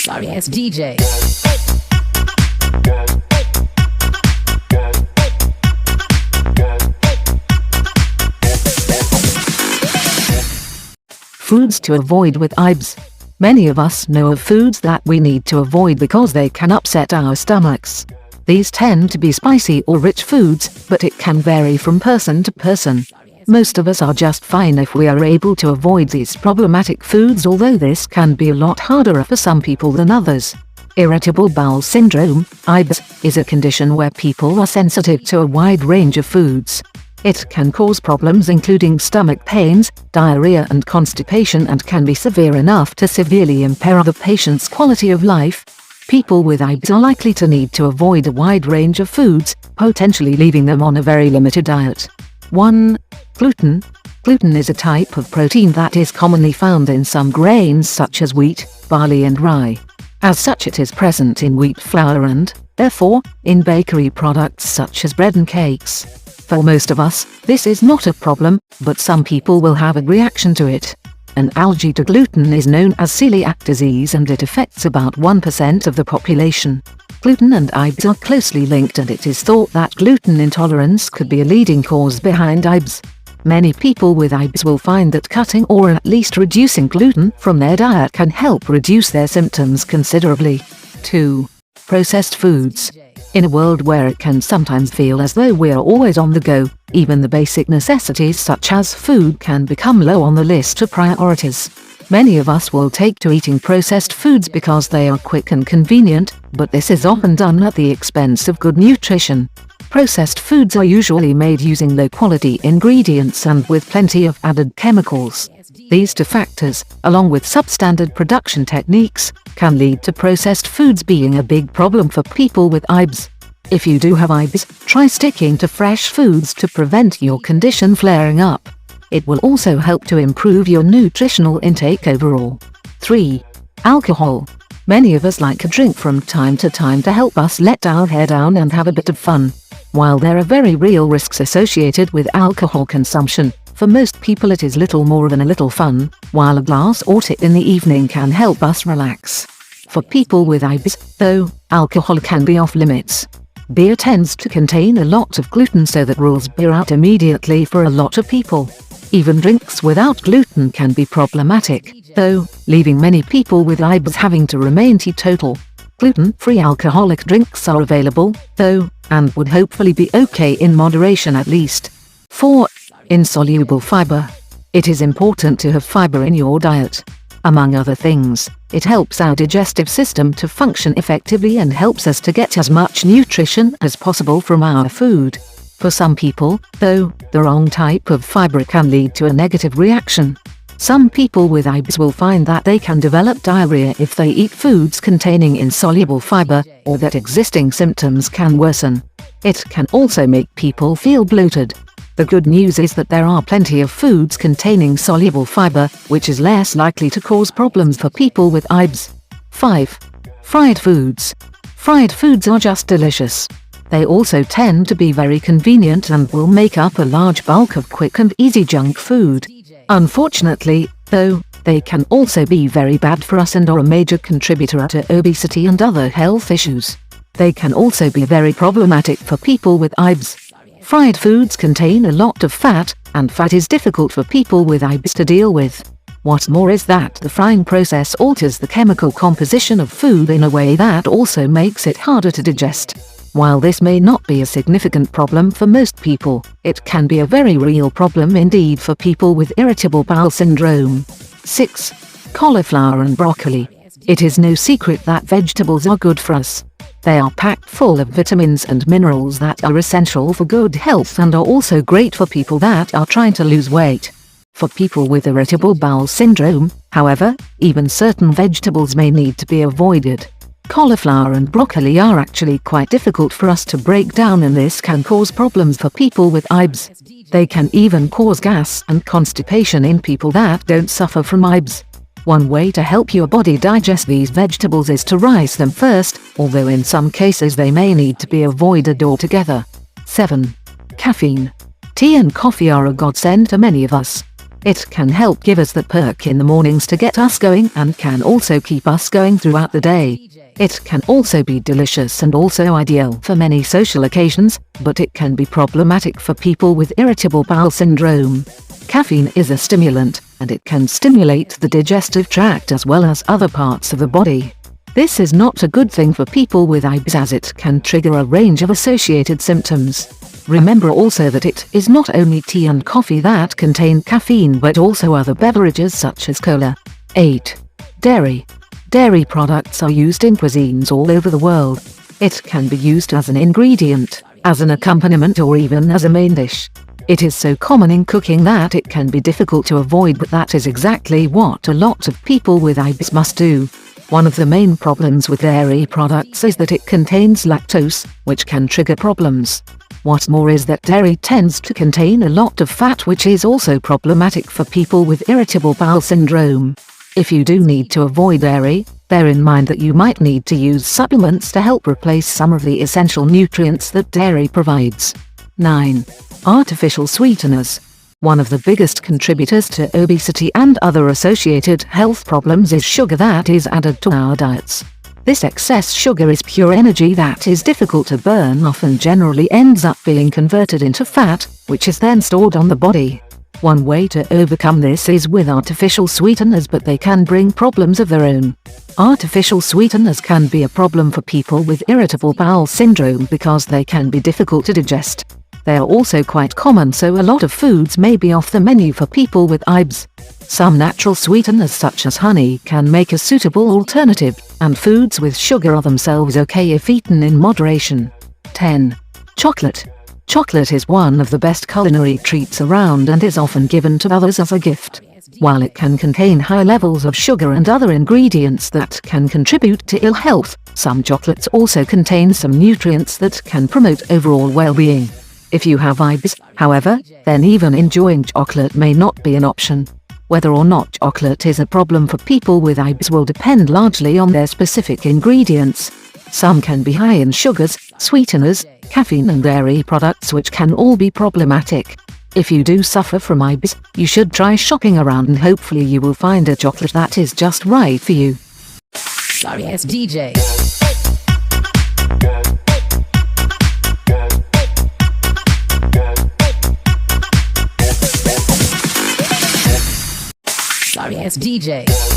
Sorry ass DJ. Foods to avoid with IBS. Many of us know of foods that we need to avoid because they can upset our stomachs. These tend to be spicy or rich foods, but it can vary from person to person. Most of us are just fine if we are able to avoid these problematic foods, although this can be a lot harder for some people than others. Irritable bowel syndrome, IBS, is a condition where people are sensitive to a wide range of foods. It can cause problems including stomach pains, diarrhea and constipation, and can be severe enough to severely impair the patient's quality of life. People with IBS are likely to need to avoid a wide range of foods, potentially leaving them on a very limited diet. 1. Gluten. Gluten is a type of protein that is commonly found in some grains such as wheat, barley and rye. As such, it is present in wheat flour and, therefore, in bakery products such as bread and cakes. For most of us, this is not a problem, but some people will have a reaction to it. An allergy to gluten is known as celiac disease, and it affects about 1% of the population. Gluten and IBS are closely linked, and it is thought that gluten intolerance could be a leading cause behind IBS. Many people with IBS will find that cutting or at least reducing gluten from their diet can help reduce their symptoms considerably. 2. Processed foods. In a world where it can sometimes feel as though we're always on the go, even the basic necessities such as food can become low on the list of priorities. Many of us will take to eating processed foods because they are quick and convenient, but this is often done at the expense of good nutrition. Processed foods are usually made using low-quality ingredients and with plenty of added chemicals. These two factors, along with substandard production techniques, can lead to processed foods being a big problem for people with IBS. If you do have IBS, try sticking to fresh foods to prevent your condition flaring up. It will also help to improve your nutritional intake overall. 3. Alcohol. Many of us like a drink from time to time to help us let our hair down and have a bit of fun. While there are very real risks associated with alcohol consumption, for most people it is little more than a little fun, while a glass or two in the evening can help us relax. For people with IBS, though, alcohol can be off limits. Beer tends to contain a lot of gluten, so that rules beer out immediately for a lot of people. Even drinks without gluten can be problematic, though, leaving many people with IBS having to remain teetotal. Gluten-free alcoholic drinks are available, though, and would hopefully be okay in moderation at least. 4. Insoluble fiber. It is important to have fiber in your diet. Among other things, it helps our digestive system to function effectively and helps us to get as much nutrition as possible from our food. For some people, though, the wrong type of fiber can lead to a negative reaction. Some people with IBS will find that they can develop diarrhea if they eat foods containing insoluble fiber, or that existing symptoms can worsen. It can also make people feel bloated. The good news is that there are plenty of foods containing soluble fiber, which is less likely to cause problems for people with IBS. 5. Fried foods. Fried foods are just delicious. They also tend to be very convenient and will make up a large bulk of quick and easy junk food. Unfortunately, though, they can also be very bad for us and are a major contributor to obesity and other health issues. They can also be very problematic for people with IBS. Fried foods contain a lot of fat, and fat is difficult for people with IBS to deal with. What's more is that the frying process alters the chemical composition of food in a way that also makes it harder to digest. While this may not be a significant problem for most people, it can be a very real problem indeed for people with irritable bowel syndrome. 6. Cauliflower and broccoli. It is no secret that vegetables are good for us. They are packed full of vitamins and minerals that are essential for good health and are also great for people that are trying to lose weight. For people with irritable bowel syndrome, however, even certain vegetables may need to be avoided. Cauliflower and broccoli are actually quite difficult for us to break down, and this can cause problems for people with IBS. They can even cause gas and constipation in people that don't suffer from IBS. One way to help your body digest these vegetables is to rice them first, although in some cases they may need to be avoided altogether. 7. Caffeine. Tea and coffee are a godsend to many of us. It can help give us that perk in the mornings to get us going and can also keep us going throughout the day. It can also be delicious and also ideal for many social occasions, but it can be problematic for people with irritable bowel syndrome. Caffeine is a stimulant, and it can stimulate the digestive tract as well as other parts of the body. This is not a good thing for people with IBS as it can trigger a range of associated symptoms. Remember also that it is not only tea and coffee that contain caffeine but also other beverages such as cola. 8. Dairy. Dairy products are used in cuisines all over the world. It can be used as an ingredient, as an accompaniment or even as a main dish. It is so common in cooking that it can be difficult to avoid, but that is exactly what a lot of people with IBS must do. One of the main problems with dairy products is that it contains lactose, which can trigger problems. What's more is that dairy tends to contain a lot of fat, which is also problematic for people with irritable bowel syndrome. If you do need to avoid dairy, bear in mind that you might need to use supplements to help replace some of the essential nutrients that dairy provides. 9. Artificial sweeteners. One of the biggest contributors to obesity and other associated health problems is sugar that is added to our diets. This excess sugar is pure energy that is difficult to burn off and generally ends up being converted into fat, which is then stored on the body. One way to overcome this is with artificial sweeteners, but they can bring problems of their own. Artificial sweeteners can be a problem for people with irritable bowel syndrome because they can be difficult to digest. They are also quite common, so a lot of foods may be off the menu for people with IBS. Some natural sweeteners such as honey can make a suitable alternative, and foods with sugar are themselves okay if eaten in moderation. 10. Chocolate. Chocolate is one of the best culinary treats around and is often given to others as a gift. While it can contain high levels of sugar and other ingredients that can contribute to ill health, some chocolates also contain some nutrients that can promote overall well-being. If you have IBS, however, then even enjoying chocolate may not be an option. Whether or not chocolate is a problem for people with IBS will depend largely on their specific ingredients. Some can be high in sugars, sweeteners, caffeine and dairy products, which can all be problematic. If you do suffer from IBS, you should try shopping around and hopefully you will find a chocolate that is just right for you. Sorry ass DJ. Sorry ass DJ.